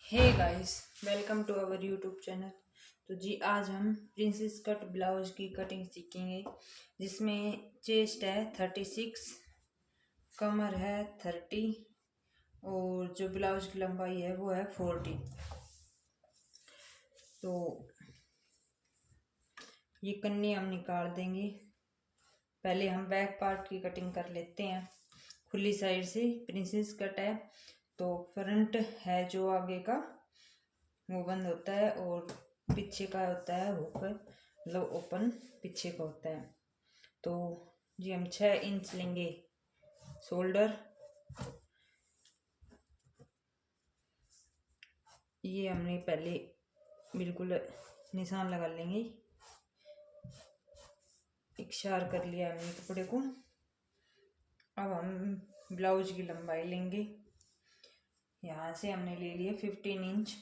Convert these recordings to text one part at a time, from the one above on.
Hey guys, welcome to our YouTube channel. तो जी आज हम प्रिंसेस कट ब्लाउज की कटिंग सीखेंगे, जिसमें चेस्ट है 36, कमर है 30 और जो ब्लाउज की लंबाई है वो है 40। तो ये कन्नी हम निकाल देंगे। पहले हम बैक पार्ट की कटिंग कर लेते हैं। खुली साइड से प्रिंसेस कट है तो फ्रंट है जो आगे का वो बंद होता है और पीछे का होता है ऊपर, मतलब ओपन पीछे का होता है। तो जी हम 6 इंच लेंगे शोल्डर। ये हमने पहले बिल्कुल निशान लगा लेंगे। इकसार कर लिया हमने कपड़े को। अब हम ब्लाउज की लंबाई लेंगे। यहाँ से हमने ले लिया 15 इंच।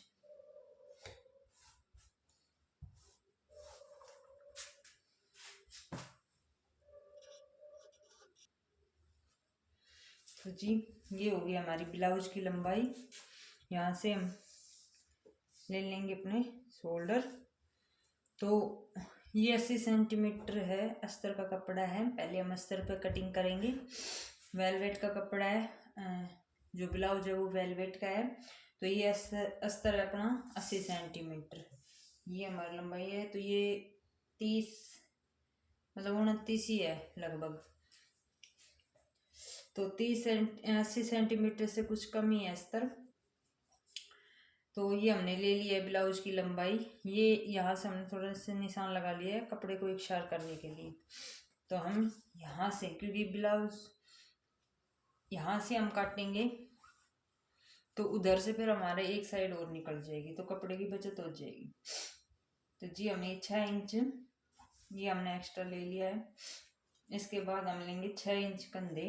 तो जी ये हो गई हमारी ब्लाउज की लंबाई। यहाँ से हम ले लेंगे अपने शोल्डर। तो ये 80 सेंटीमीटर है, अस्तर का कपड़ा है। पहले हम अस्तर पे कटिंग करेंगे। वेलवेट का कपड़ा है, जो ब्लाउज है वो वेलवेट का है। तो ये अस्तर है अपना 80 सेंटीमीटर। ये हमारी लंबाई है। तो ये 30 मतलब 29 ही है लगभग। तो 80 सेंटीमीटर से कुछ कम ही है अस्तर। तो ये हमने ले लिया है ब्लाउज की लंबाई। ये यहाँ से हमने थोड़ा सा निशान लगा लिया है कपड़े को इकसार करने के लिए। तो हम यहाँ से, क्योंकि ब्लाउज यहाँ से हम काटेंगे तो उधर से फिर हमारे एक साइड और निकल जाएगी, तो कपड़े की बचत हो जाएगी। तो जी हमने 6 इंच ये हमने एक्स्ट्रा ले लिया है। इसके बाद हम लेंगे 6 इंच कंधे।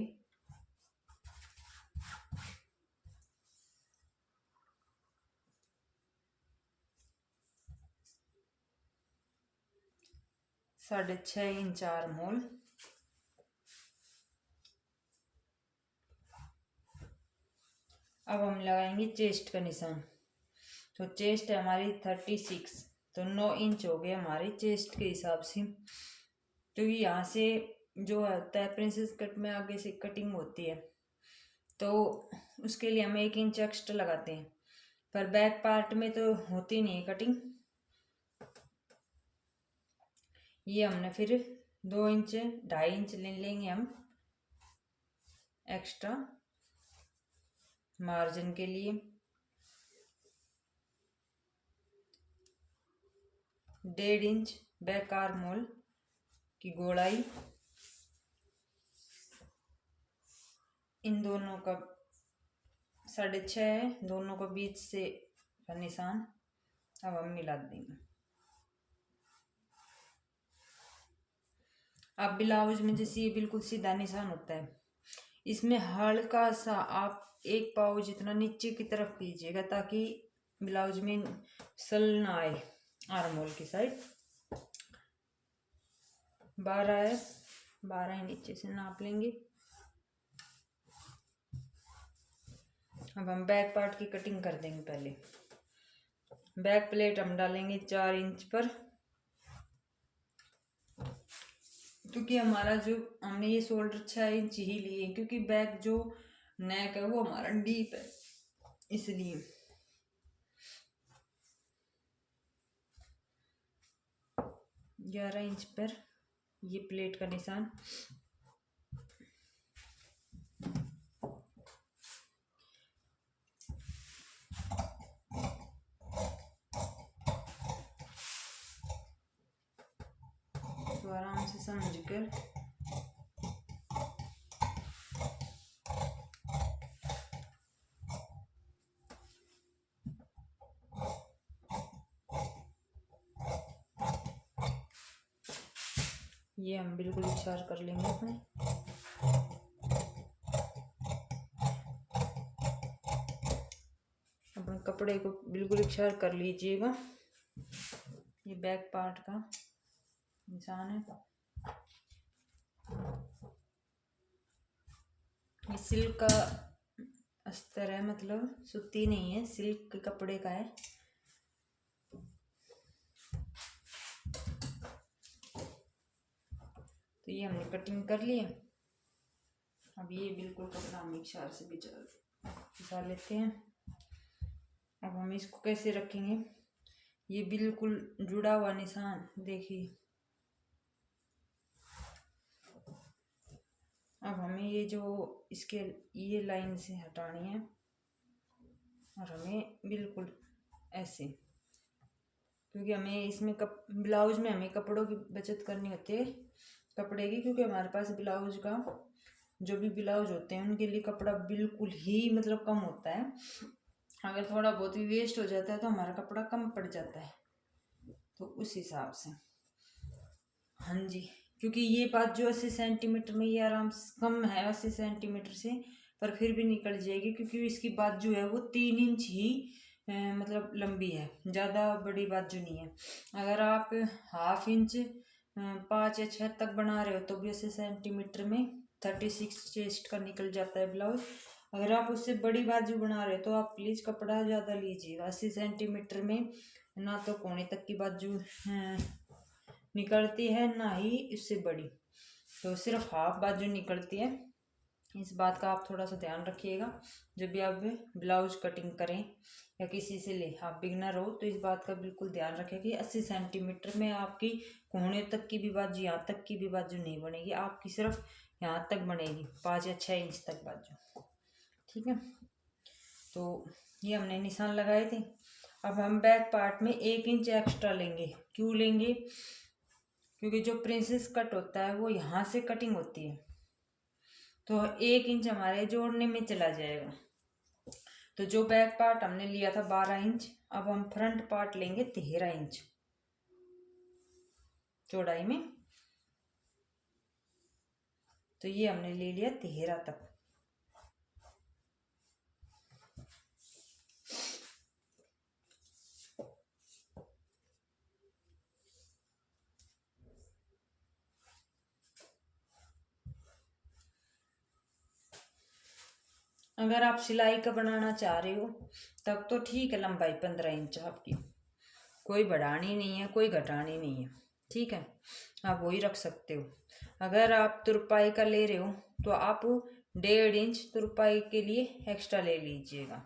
₹6.5 इंच आर्म होल। अब हम लगाएंगे चेस्ट का निशान। तो चेस्ट है हमारी 36, तो 9 इंच हो गए हमारे चेस्ट के हिसाब से। तो यहाँ से जो होता है प्रिंसेस कट में आगे से कटिंग होती है, तो उसके लिए हम 1 इंच एक्स्ट्रा लगाते हैं। पर बैक पार्ट में तो होती नहीं है कटिंग। ये हमने फिर 2 इंच 2.5 इंच ले लेंगे हम एक्स्ट्रा मार्जिन के लिए। 1.5 इंच बैक आर्म होल की गोलाई। इन दोनों का 6.5 है, दोनों को बीच से का निशान अब हम मिला देंगे। अब ब्लाउज में जैसे ये बिल्कुल सीधा निशान होता है, इसमें हल्का सा आप एक पाव जितना नीचे की तरफ कीजिएगा ताकि ब्लाउज में सल ना आए। आर्म होल की साइड 12 है, 12 ही नीचे से नाप लेंगे। अब हम बैक पार्ट की कटिंग कर देंगे। पहले बैक प्लेट हम डालेंगे 4 इंच पर, क्योंकि हमारा जो हमने ये शोल्डर 6 इंच ही लिए, क्योंकि बैक जो नेक है वो हमारा डीप है, इसलिए। 11 इंच पर ये प्लेट का निशान। तो आराम से समझ कर ये हम बिल्कुल इकसार कर लेंगे अपने। अपने कपड़े को बिल्कुल इकसार कर लीजिएगा। ये बैक पार्ट का निशान है। ये सिल्क का अस्तर है, मतलब सूती नहीं है, सिल्क के कपड़े का है। तो ये हमने कटिंग कर लिया। अब ये बिल्कुल कपड़ा हम मिक्सर से पिसा लेते हैं। अब हम इसको कैसे रखेंगे, ये बिल्कुल जुड़ा हुआ निशान देखिए। अब हमें ये जो इसके ये लाइन से हटानी है और हमें बिल्कुल ऐसे, क्योंकि हमें इसमें ब्लाउज में हमें कपड़ों की बचत करनी होती है कपड़े की, क्योंकि हमारे पास ब्लाउज का जो भी ब्लाउज होते हैं उनके लिए कपड़ा बिल्कुल ही मतलब कम होता है। अगर थोड़ा बहुत भी वेस्ट हो जाता है तो हमारा कपड़ा कम पड़ जाता है। तो उस हिसाब से हाँ जी, क्योंकि ये बात जो 80 सेंटीमीटर में ये आराम से कम है 80 सेंटीमीटर से, पर फिर भी निकल जाएगी, क्योंकि इसकी बात जो है वो 3 इंच ही मतलब लंबी है, ज़्यादा बड़ी बात जो नहीं है। अगर आप हाफ इंच 5 या 6 तक बना रहे हो तो भी 80 सेंटीमीटर में 36 चेस्ट का निकल जाता है ब्लाउज। अगर आप उससे बड़ी बाजू बना रहे हो तो आप प्लीज़ कपड़ा ज़्यादा लीजिएगा। 80 सेंटीमीटर में ना तो कोने तक की बाजू निकलती है ना ही इससे बड़ी, तो सिर्फ हाफ बाजू निकलती है। इस बात का आप थोड़ा सा ध्यान रखिएगा जब भी आप ब्लाउज कटिंग करें या किसी से ले, आप बिगनर हो तो इस बात का बिल्कुल ध्यान रखें कि 80 सेंटीमीटर में आपकी कोने तक की भी बाजू, यहाँ तक की भी बाजू नहीं बनेगी, आपकी सिर्फ यहाँ तक बनेगी, 5 या 6 इंच तक बाजू। ठीक है, तो ये हमने निशान लगाए थे। अब हम बैक पार्ट में 1 इंच एक्स्ट्रा लेंगे। क्यों लेंगे, क्योंकि जो प्रिंसेस कट होता है वो यहाँ से कटिंग होती है, तो 1 इंच हमारे जोड़ने में चला जाएगा। तो जो बैक पार्ट हमने लिया था 12 इंच, अब हम फ्रंट पार्ट लेंगे 13 इंच चौड़ाई में। तो ये हमने ले लिया 13 तक। अगर आप सिलाई का बनाना चाह रहे हो तब तो ठीक है, लंबाई 15 इंच आपकी, कोई बढ़ानी नहीं है कोई घटानी नहीं है, ठीक है, आप वही रख सकते हो। अगर आप तुरपाई का ले रहे हो तो आप 1.5 इंच तुरपाई के लिए एक्स्ट्रा ले लीजिएगा,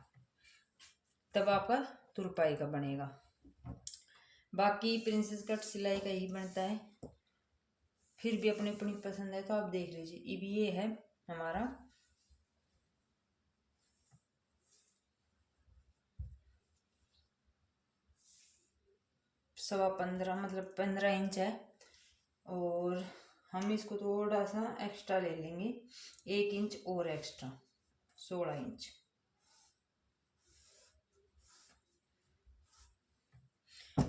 तब आपका तुरपाई का बनेगा। बाकी प्रिंसेस कट सिलाई का ही बनता है, फिर भी अपनी अपनी पसंद है तो आप देख लीजिए। अब ये है हमारा 15.25 मतलब 15 इंच है, और हम इसको थोड़ा सा एक्स्ट्रा ले लेंगे, 1 इंच और एक्स्ट्रा, 16 इंच।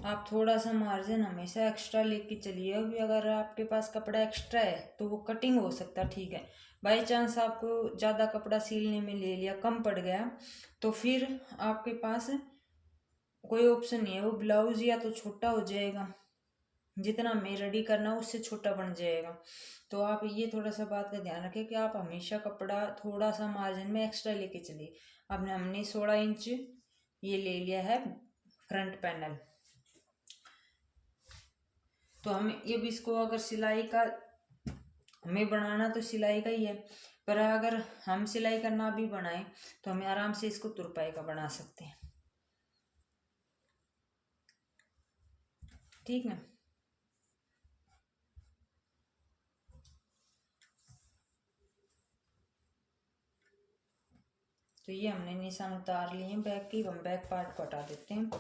आप थोड़ा सा मार्जिन हमेशा एक्स्ट्रा लेके चलिए, क्योंकि अगर आपके पास कपड़ा एक्स्ट्रा है तो वो कटिंग हो सकता है, ठीक है, बाई चांस आपको ज़्यादा कपड़ा सिलने में ले लिया, कम पड़ गया, तो फिर आपके पास कोई ऑप्शन नहीं है, वो ब्लाउज या तो छोटा हो जाएगा, जितना हमें रेडी करना उससे छोटा बन जाएगा। तो आप ये थोड़ा सा बात का ध्यान रखें कि आप हमेशा कपड़ा थोड़ा सा मार्जिन में एक्स्ट्रा लेके चलिए। अब हमने 16 इंच ये ले लिया है फ्रंट पैनल, तो हम ये भी इसको अगर सिलाई का हमें बनाना तो सिलाई का ही है, पर अगर हम सिलाई का ना भी बनाए तो हमें आराम से इसको तुरपाई का बना सकते हैं, ठीक है। तो ये हमने निशान उतार लिए हैं बैक की, हम बैक पार्ट को हटा देते हैं।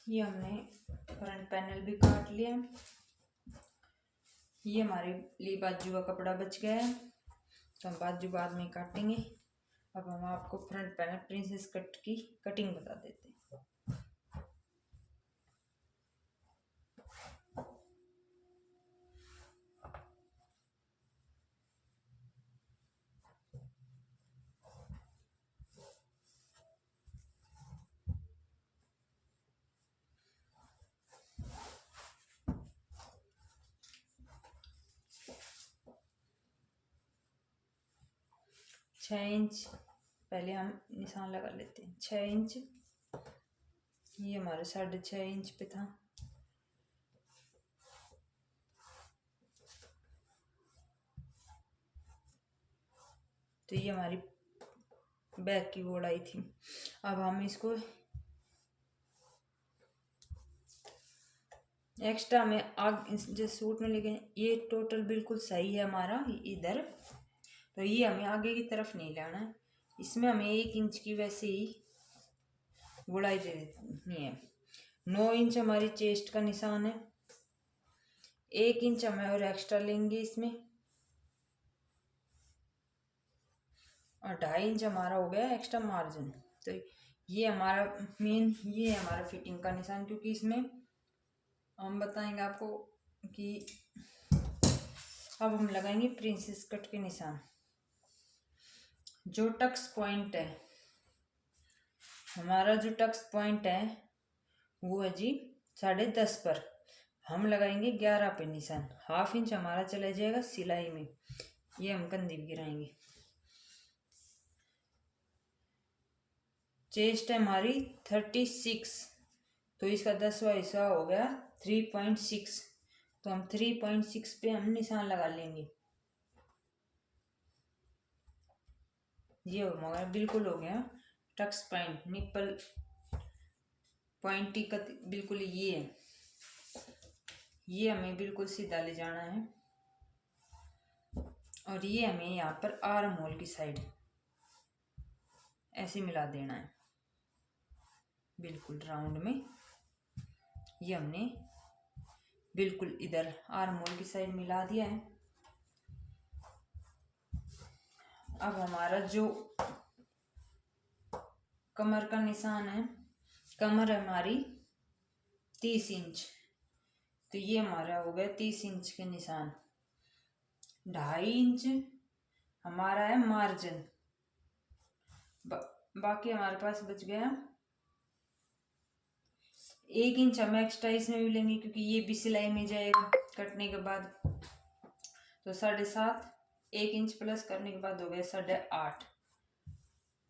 ये हमने फ्रंट पैनल भी काट लिया, ये हमारे लिए बाजू का कपड़ा बच गया है। तो हम बाजू बाद में काटेंगे। अब हम आपको फ्रंट पैनल प्रिंसेस कट की कटिंग बता देते हैं। छः इंच पहले हम निशान लगा लेते हैं। 6 इंच, ये हमारे 6.5 इंच पे था। तो ये हमारी बैक की गोलाई थी। अब हम इसको एक्स्ट्रा में जो सूट में लेके ये टोटल बिल्कुल सही है हमारा इधर। तो ये हमें आगे की तरफ नहीं लाना है, इसमें हमें 1 इंच की वैसे ही गोलाई दे देनी है। 9 इंच हमारी चेस्ट का निशान है। 1 इंच हमें और एक्स्ट्रा लेंगे इसमें, और 2.5 इंच हमारा हो गया एक्स्ट्रा मार्जिन। तो ये हमारा मेन, ये है हमारा फिटिंग का निशान, क्योंकि इसमें हम बताएंगे आपको कि अब हम लगाएंगे प्रिंसेस कट के निशान। जो टक्स पॉइंट है हमारा, जो टक्स पॉइंट है वो है जी 10.5 पर। हम लगाएंगे 11 पे निशान। 1/2 इंच हमारा चला जाएगा सिलाई में, ये हम कंधी भी गिराएंगे। चेस्ट है हमारी 36, तो इसका 10वां हिस्सा हो गया 3.6। तो हम 3.6 पे हम निशान लगा लेंगे। ये हो गया, बिल्कुल हो गया टक्स पॉइंट, निप्पल पॉइंटी का बिल्कुल ये है। ये हमें बिल्कुल सीधा ले जाना है, और ये हमें यहाँ पर आर्म होल की साइड ऐसे मिला देना है बिल्कुल राउंड में। ये हमने बिल्कुल इधर आर्म होल की साइड मिला दिया है। अब हमारा जो कमर का निशान है, कमर है हमारी 30 इंच, तो ये हमारा हो गया 30 इंच के निशान। 2.5 इंच हमारा है मार्जिन। बाकी हमारे पास बच गया 1 इंच हम एक्स्ट्रा इसमें भी लेंगे, क्योंकि ये भी सिलाई में जाएगा कटने के बाद। तो 7.5, 1 इंच प्लस करने के बाद हो गया 8.5।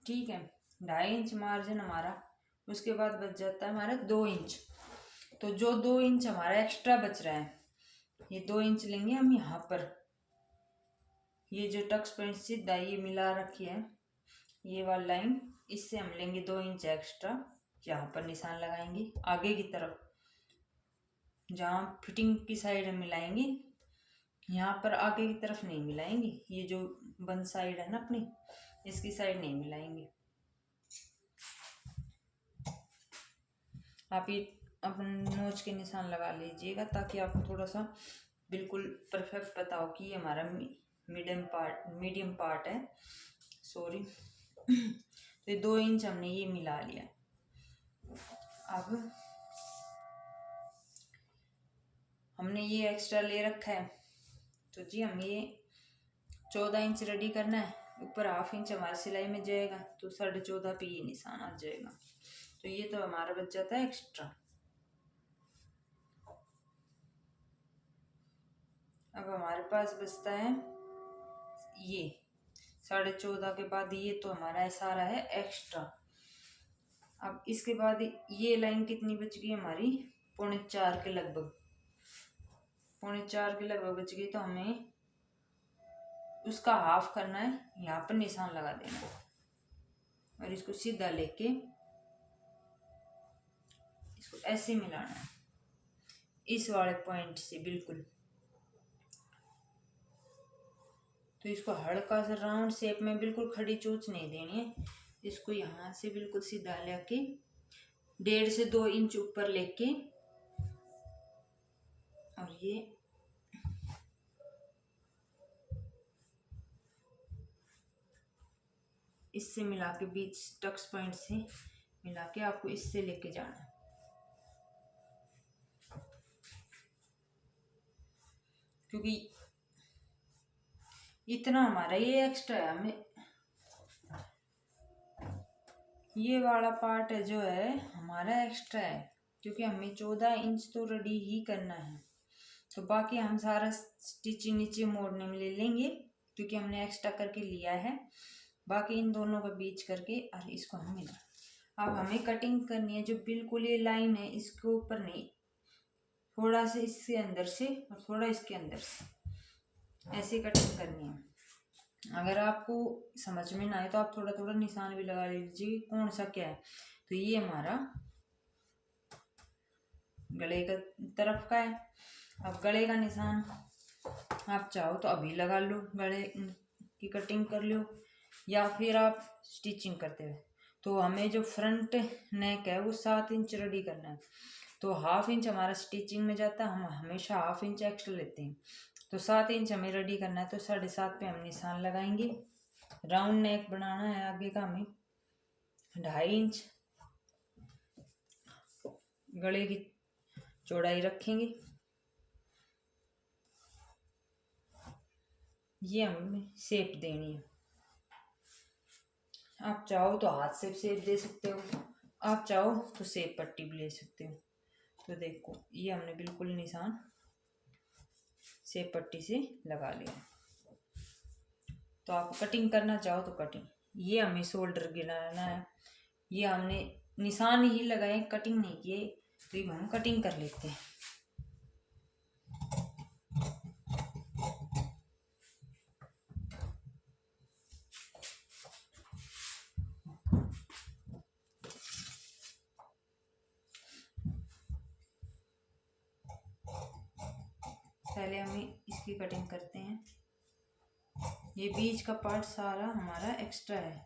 ठीक है, 2.5 इंच मार्जिन हमारा। उसके बाद बच जाता है हमारा 2 इंच। तो जो 2 इंच हमारा एक्स्ट्रा बच रहा है, ये 2 इंच लेंगे हम यहाँ पर। ये जो टक्स पॉइंट सीधा ये मिला रखी है, ये वाली लाइन, इससे हम लेंगे 2 इंच एक्स्ट्रा। यहाँ पर निशान लगाएंगे आगे की तरफ, जहाँ फिटिंग की साइड मिलाएंगे, यहाँ पर आगे की तरफ नहीं मिलाएंगे। ये जो बंद साइड है ना अपनी, इसकी साइड नहीं मिलाएंगे। आप ये अपन नोच के निशान लगा लीजिएगा, ताकि आपको थोड़ा सा बिल्कुल परफेक्ट पता हो कि ये हमारा मीडियम पार्ट है। सॉरी। तो ये 2 इंच हमने ये मिला लिया। अब हमने ये एक्स्ट्रा ले रखा है, तो जी हम ये 14 इंच रेडी करना है। ऊपर 1/2 इंच हमारा सिलाई में जाएगा, तो 14.5 पे ये निशान आ जाएगा। तो ये तो हमारा बच जाता है एक्स्ट्रा। अब हमारे पास बचता है ये 14.5 के बाद, ये तो हमारा सारा है एक्स्ट्रा। अब इसके बाद ये लाइन कितनी बच गई हमारी, 3.25 के लगभग, 3.25 के लगभग बच गई। तो हमें उसका हाफ करना है, यहाँ पर निशान लगा देना है, और इसको सीधा लेके इसको ऐसे मिलाना है इस वाले पॉइंट से बिल्कुल। तो इसको हल्का सा राउंड शेप में, बिल्कुल खड़ी चोंच नहीं देनी है। इसको यहाँ से बिल्कुल सीधा लेके 1.5 से 2 इंच ऊपर लेके, और ये इससे मिला के बीच टक्स पॉइंट से मिला के आपको इससे लेके जाना है, क्योंकि इतना हमारा ये एक्स्ट्रा है। हमें ये वाला पार्ट है जो है हमारा एक्स्ट्रा है, क्योंकि हमें 14 इंच तो रेडी ही करना है। तो बाकी हम सारा स्टिचिंग नीचे मोड़ने में ले लेंगे, क्योंकि हमने एक्स्ट्रा करके लिया है। बाकी इन दोनों का बीच करके और इसको हम मिला। अब हमें कटिंग करनी है, जो बिल्कुल ये लाइन है इसके ऊपर नहीं, थोड़ा सा इसके अंदर से और थोड़ा इसके अंदर से, ऐसे कटिंग करनी है। अगर आपको समझ में ना आए तो आप थोड़ा थोड़ा निशान भी लगा लीजिए कौन सा क्या है। तो ये हमारा गले का तरफ का है। अब गले का निशान आप चाहो तो अभी लगा लो, गले की कटिंग कर लो, या फिर आप स्टिचिंग करते हुए। तो हमें जो फ्रंट नेक है वो 7 इंच रेडी करना है। तो ½ इंच हमारा स्टिचिंग में जाता है, हम हमेशा ½ इंच एक्स्ट्रा लेते हैं। तो 7 इंच हमें रेडी करना है, तो 7.5 पे हम निशान लगाएंगे। राउंड नेक बनाना है आगे का, हमें 2.5 इंच गले की चौड़ाई रखेंगे। ये हमें शेप देनी है। आप चाहो तो हाथ से शेप दे सकते हो, आप चाहो तो शेप पट्टी भी ले सकते हो। तो देखो ये हमने बिल्कुल निशान शेप पट्टी से लगा लिया। तो आप कटिंग करना चाहो तो कटिंग, ये हमें शोल्डर गिराना है। ये हमने निशान ही लगाए, कटिंग नहीं किए, तो ये हम कटिंग कर लेते हैं। पहले हमें इसकी कटिंग करते हैं। ये बीच का पार्ट सारा हमारा एक्स्ट्रा है।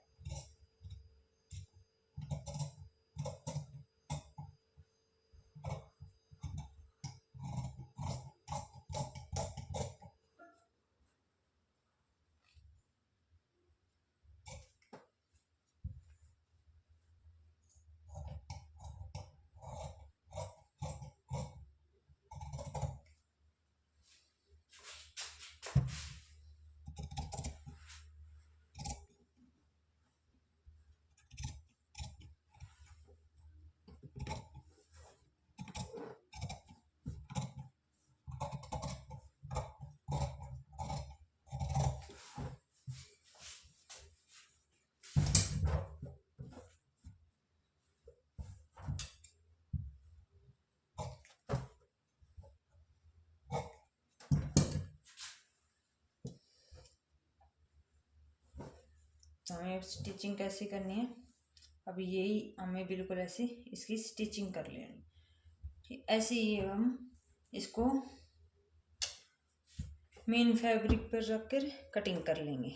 तो हमें स्टिचिंग कैसे करनी है, अभी यही हमें बिल्कुल ऐसे इसकी स्टिचिंग कर लेनी। ठीक, ऐसे ही हम इसको मेन फैब्रिक पर रख कर कटिंग कर लेंगे।